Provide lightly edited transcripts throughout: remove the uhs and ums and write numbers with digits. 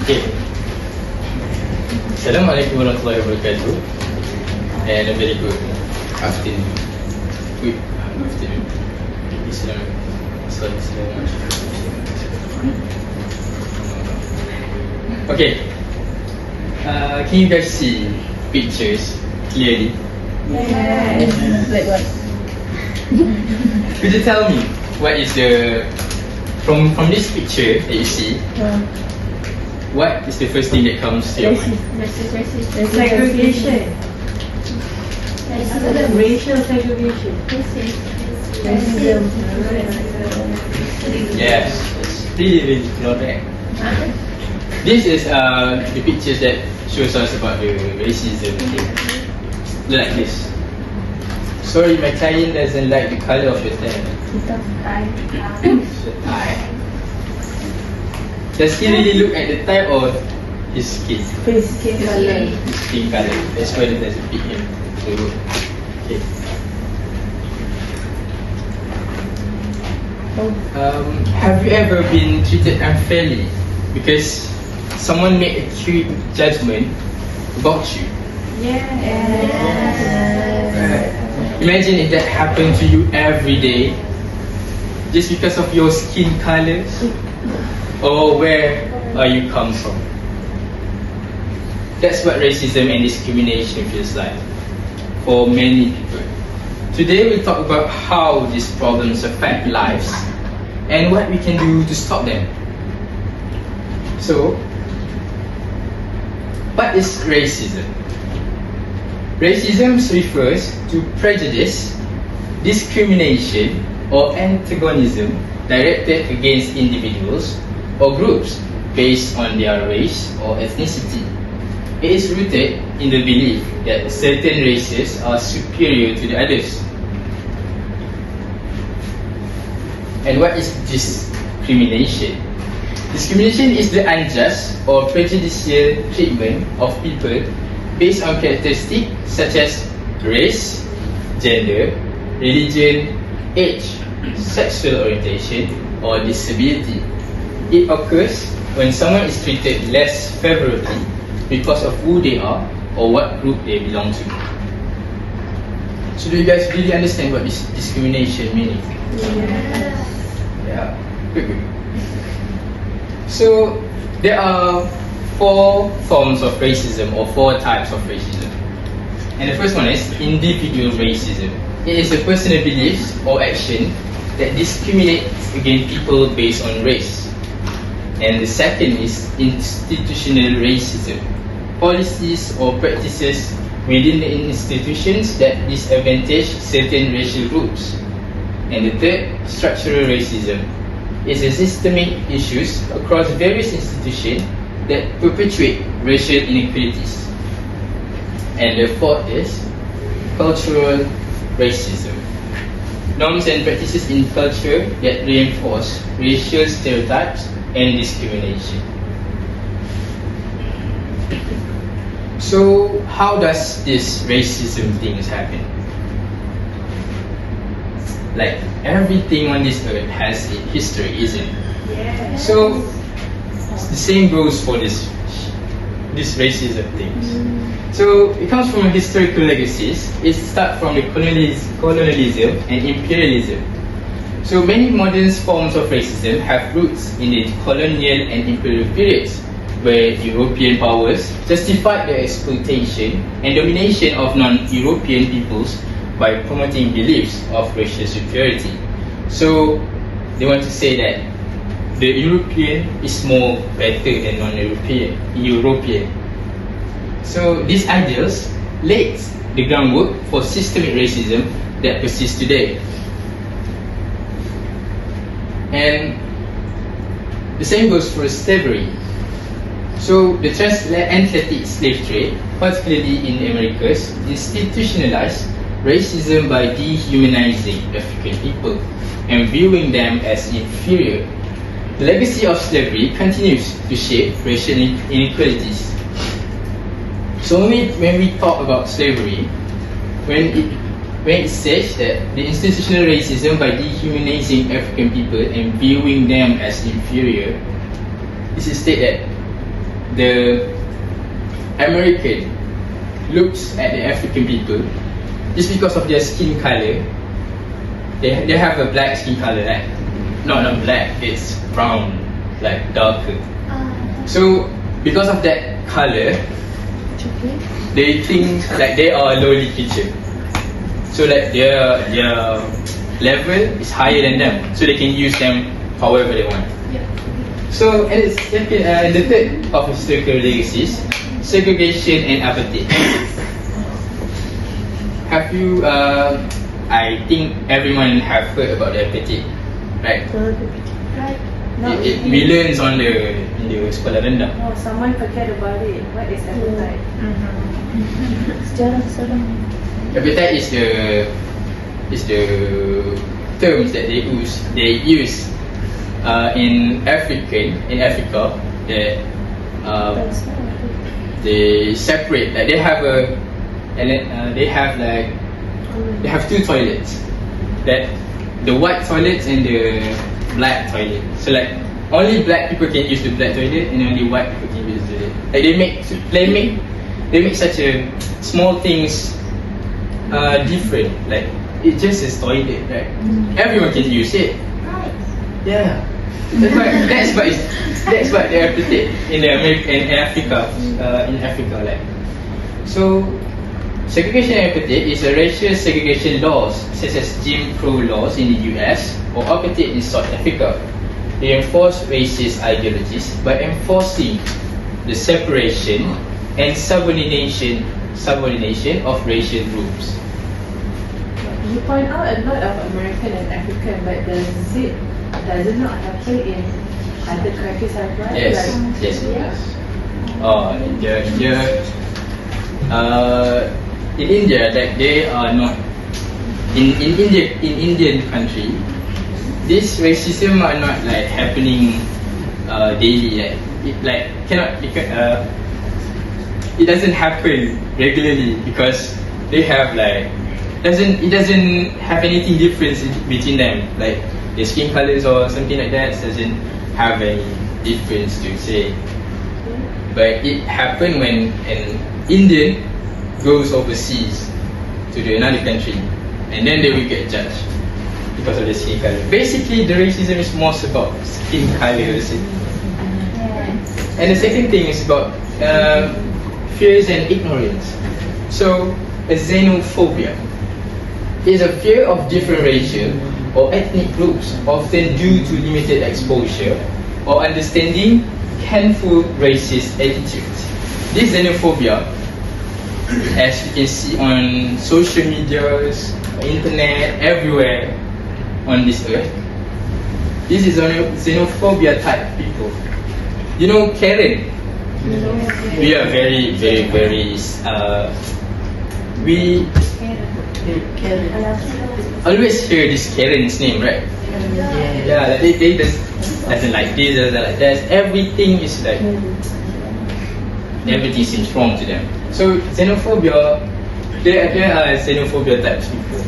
Okay. Assalamualaikum warahmatullahi wabarakatuh. And a very good afternoon. Good afternoon. Islam. Okay. Can you guys see pictures clearly? Yes. Like what? Could you tell me what is the from this picture that you see? What is the first thing that comes to your mind? Segregation. Racial segregation. Racism. Yes, it's really correct. This is the pictures that shows us about the racism thing. Like this. Sorry, my client doesn't like the color of your tan. The tie. Does he really look at the tie or his skin? His skin color. His skin color. That's why it doesn't fit him. So, okay. Have you ever been treated unfairly because someone made a true judgment about you? Imagine if that happened to you every day just because of your skin colors or where you come from. That's what racism and discrimination feels like for many people. Today we'll talk about how these problems affect lives and what we can do to stop them. So, what is racism? Racism refers to prejudice, discrimination, or antagonism directed against individuals or groups based on their race or ethnicity. It is rooted in the belief that certain races are superior to the others. And what is discrimination? Discrimination is the unjust or prejudicial treatment of people based on characteristics such as race, gender, religion, age, sexual orientation, or disability. It occurs when someone is treated less favorably because of who they are or what group they belong to. So do you guys really understand what this discrimination means? Yes. Yeah. Good. So there are 4 forms of racism or 4 types of racism. And the first one is individual racism. It is a personal belief or action that discriminates against people based on race. And the second is institutional racism. Policies or practices within the institutions that disadvantage certain racial groups. And the third, structural racism, is a systemic issues across various institutions that perpetuate racial inequalities. And the fourth is cultural racism. Norms and practices in culture that reinforce racial stereotypes and discrimination. So, how does this racism things happen? Like everything on this earth has a history, isn't it? Yes. So, the same goes for this racism things. So it comes from historical legacies. It starts from the colonialism and imperialism. So many modern forms of racism have roots in the colonial and imperial periods, where European powers justified their exploitation and domination of non-European peoples by promoting beliefs of racial superiority. So they want to say that the European is more better than non-European. So these ideals laid the groundwork for systemic racism that persists today. And the same goes for slavery. So the transatlantic slave trade, particularly in the Americas, institutionalized racism by dehumanizing African people and viewing them as inferior. The legacy of slavery continues to shape racial inequalities. So when we talk about slavery, when it says that the institutional racism by dehumanizing African people and viewing them as inferior, this is state that the American looks at the African people just because of their skin color. They have a black skin color, right? No, not black, it's brown, like darker. So because of that color, they think like they are a lowly creature. So that their level is higher than them, so they can use them however they want. So, and the third of historical legacies, segregation and apartheid. Have you? I think everyone have heard about the apartheid, right? Right. We learn on in the sekolah rendah. No, someone forget about it. What is appetite? Appetite is the terms that they use in Africa that they separate, like they have two toilets, that the white toilets and the black toilet. So like only black people can use the black toilet and only white people can use the toilet. Like they make such a small things different. Like it's just a toilet, right? Everyone can use it. Yeah. That's what they appetite in the in Africa, like. So segregation and apartheid is a racial segregation laws such as Jim Crow laws in the US or apartheid in South Africa. They enforce racist ideologies by enforcing the separation and subordination of racial groups. You point out a lot of American and African, but does it not happen in other countries as well? Yes, yes, it does. In India, like they are not in Indian country. This racism are not like happening daily. Like it doesn't happen regularly because they have like it doesn't have anything different between them. Like the skin colors or something like that doesn't have any difference to say. But it happened when an Indian goes overseas to another country, and then they will get judged because of the skin color. Basically, the racism is most about skin color. And the second thing is about fears and ignorance. So, a xenophobia is a fear of different racial or ethnic groups, often due to limited exposure or understanding harmful racist attitudes. This xenophobia, as you can see on social medias, internet, everywhere on this earth, this is a xenophobia type people. You know Karen? We are very we always hear this Karen's name, right? Yeah, they just doesn't like this, doesn't like that. Everything is like everything seems wrong to them. So xenophobia, there are xenophobia types people.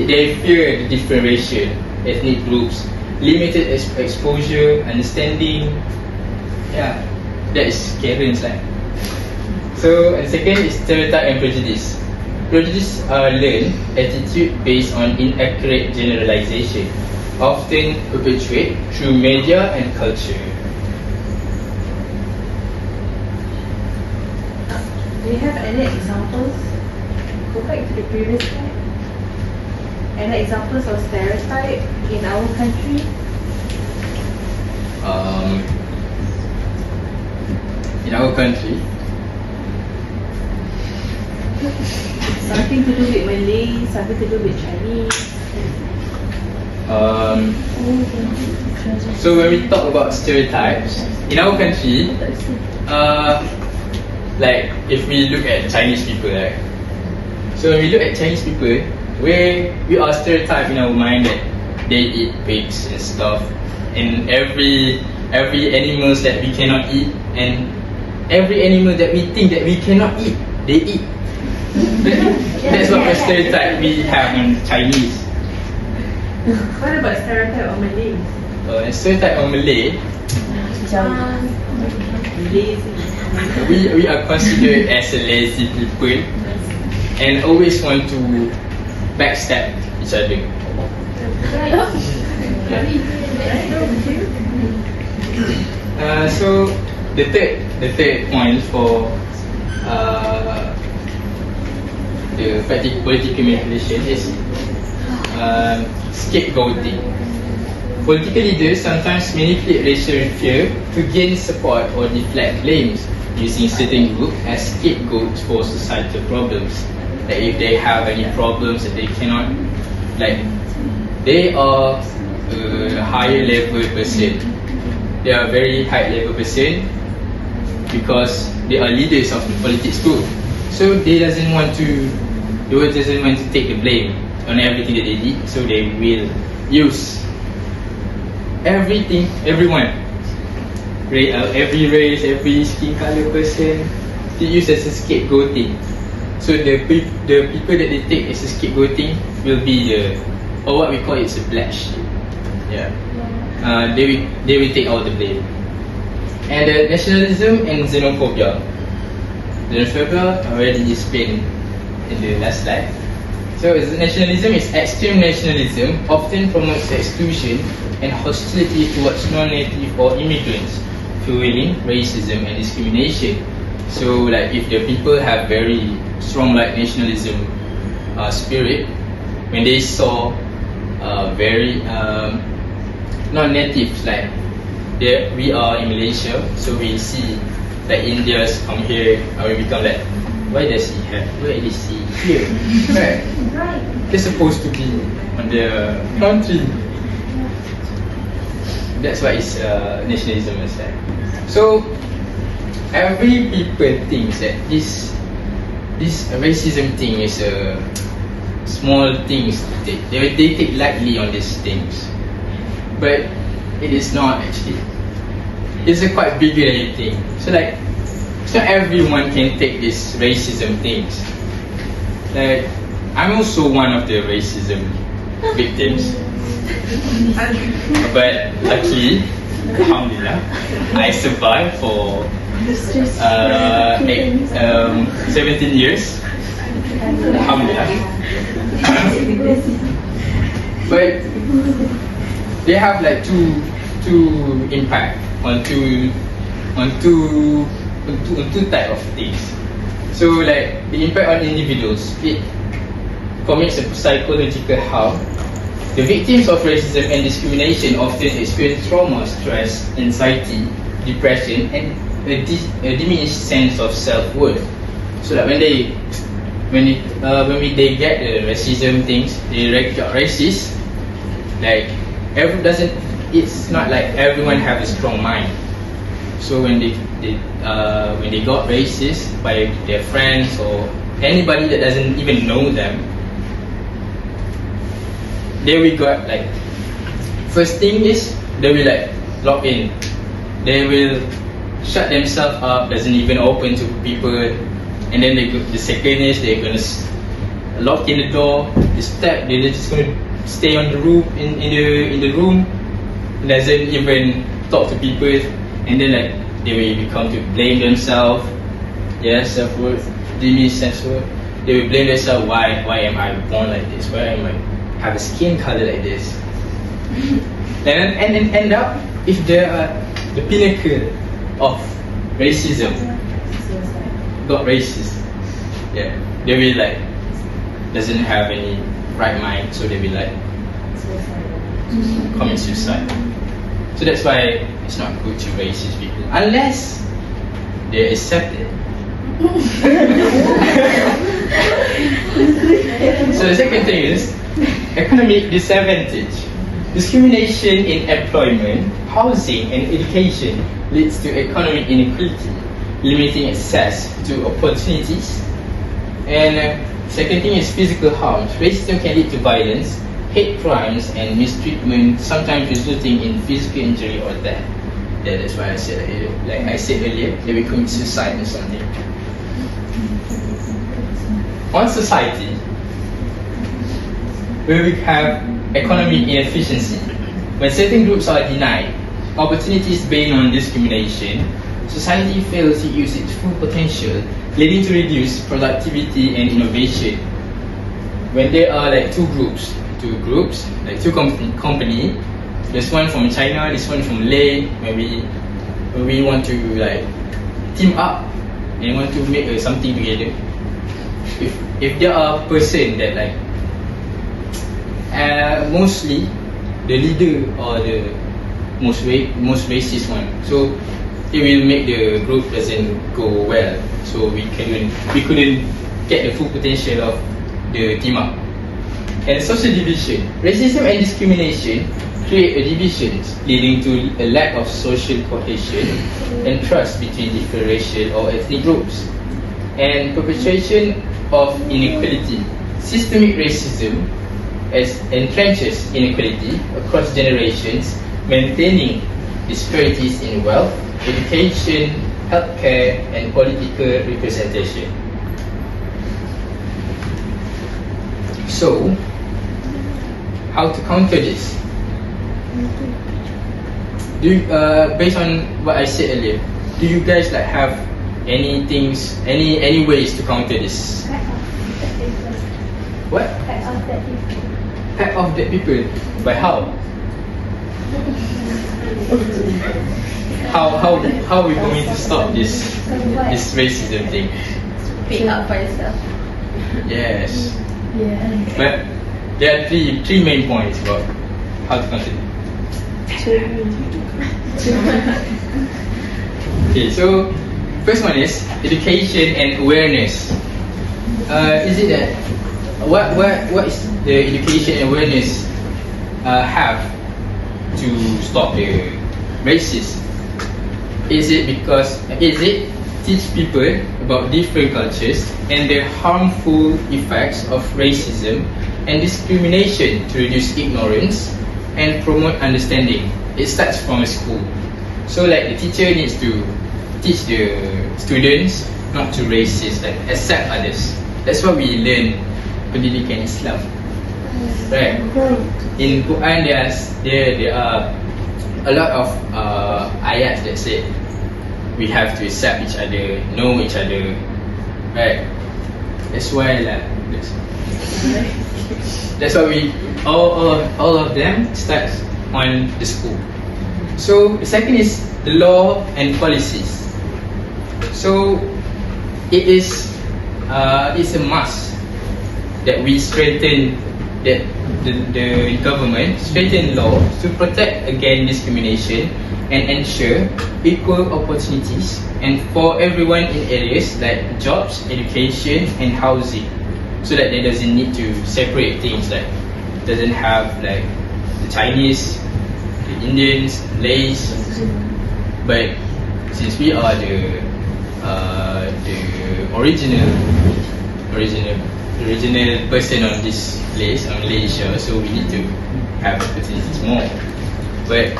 They fear the different racial, ethnic groups, limited exposure, understanding. Yeah, that is Karen's like. So, and second is stereotype and prejudice. Prejudice are learned attitude based on inaccurate generalization, often perpetuated through media and culture. Do you have any examples? Go back to the previous slide. Any examples of stereotype in our country? In our country, Something to do with Malay, something to do with Chinese. So when we talk about stereotypes in our country, like if we look at Chinese people, right? So when we look at Chinese people, we are stereotyped in our mind that they eat pigs and stuff, and every animals that we cannot eat, and every animal that we think that we cannot eat, they eat. That's what the stereotype we have on Chinese. What about stereotype on Malay? Stereotype on Malay. We are considered as a lazy people and always want to backstab each other. So the third point for the political manipulation is scapegoating. Political leaders sometimes manipulate racial fear to gain support or deflect blames, using certain groups as scapegoats for societal problems. Like if they have any problems that they cannot, like they are a higher level person, they are very high level person because they are leaders of the politics group. So they doesn't want to take the blame on everything that they did. So they will use everyone, every race, every skin color person, to use as a scapegoating. So the people that they take as a scapegoating will be or what we call it, a black sheep. Yeah. They will take all the blame. And nationalism and xenophobia. Xenophobia already explained in the last slide. So nationalism is extreme nationalism, often promotes exclusion and hostility towards non-native or immigrants, fueling racism and discrimination. So like if the people have very strong like nationalism spirit, when they saw very non-natives, like we are in Malaysia, so we see like Indians come here and we become like, why is he here? Right. They're supposed to be on their country. That's why it's nationalism is like. So every people thinks that this racism thing is a small things to take. They take lightly on these things, but it is not actually. It's a quite bigger than you think. So like, it's not everyone can take these racism things. Like, I'm also one of the racism victims. But luckily, alhamdulillah, I survived for 17 years. Alhamdulillah. But they have like two impact on two type of things. So like the impact on individuals, it commits a psychological harm. The victims of racism and discrimination often experience trauma, stress, anxiety, depression, and a diminished sense of self-worth. So that when they get the racism things, they get racist. Like it's not like everyone have a strong mind. So when they got racist by their friends or anybody that doesn't even know them, they will got like, first thing is they will like lock in. They will shut themselves up, doesn't even open to people, and then the second is they're gonna lock in the door. They're just gonna stay on the roof in the room, doesn't even talk to people, and then like they will become to blame themselves. Yes, self-worth, diminished self-worth. They will blame themselves. Why am I born like this? Why am I have a skin color like this? and end up if they are the pinnacle of racism, got racist. Yeah, they will like doesn't have any right mind, so they will like commit suicide. So that's why it's not good to racist people unless they accept it. So the second thing is economic disadvantage. Discrimination in employment, housing, and education leads to economic inequality, limiting access to opportunities. And second thing is physical harm. Racism can lead to violence, hate crimes, and mistreatment, sometimes resulting in physical injury or death. Yeah, that's why I said like I said earlier, they will commit suicide or something. On society, where we have economic inefficiency, when certain groups are denied opportunities based on discrimination, society fails to use its full potential, leading to reduced productivity and innovation. When there are like two groups, like two company, there's one from China, this one from Malay, maybe when we want to like team up and want to make something together. If there are person that like mostly the leader or the most racist one, so it will make the group doesn't go well. So we couldn't get the full potential of the team up. And social division, racism and discrimination create a division leading to a lack of social cohesion and trust between different racial or ethnic groups, and perpetration of inequality. Systemic racism entrenches inequality across generations, maintaining disparities in wealth, education, healthcare, and political representation. So, how to counter this? Based on what I said earlier, do you guys like have any ways to counter this? What? Cut off dead people. By how? How are we going to stop this racism thing? Speak up for yourself. Yes. Yeah. But there are three main points about how to counter it. Okay, so first one is education and awareness. Is it that what is the education and awareness have to stop the racism? Is it teach people about different cultures and the harmful effects of racism and discrimination to reduce ignorance and promote understanding? It starts from a school. So like the teacher needs to teach the students not to racist, like accept others. That's what we learn pendidikan Islam. Right? In Quran there are a lot of ayat that say we have to accept each other, know each other. Right? That's why that's why we all of them starts on the school. So the second is the law and policies. So it's a must that we strengthen that the government strengthen law to protect against discrimination and ensure equal opportunities and for everyone in areas like jobs, education and housing, so that they doesn't need to separate things, like doesn't have like the Chinese, the Indians, Malays, but since we are the original person on this place, on Malaysia, so we need to have opportunities more. But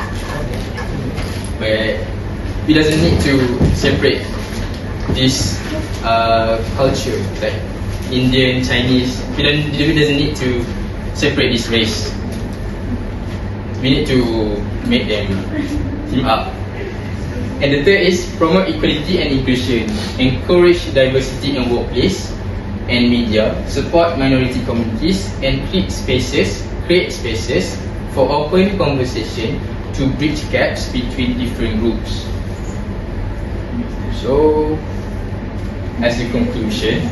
we doesn't need to separate this culture, like Indian, Chinese. We doesn't need to separate this race. We need to make them team up. And the third is promote equality and inclusion, encourage diversity in workplace and media, support minority communities, and create spaces for open conversation to bridge gaps between different groups. So, as a conclusion,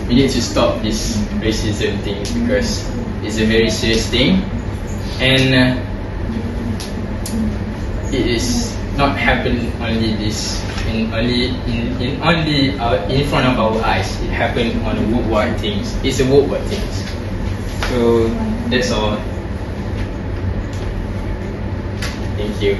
we need to stop this racism thing because it's a very serious thing, and it is not happen only in front of our eyes. It happened on a worldwide things. It's a worldwide things. So that's all. Thank you.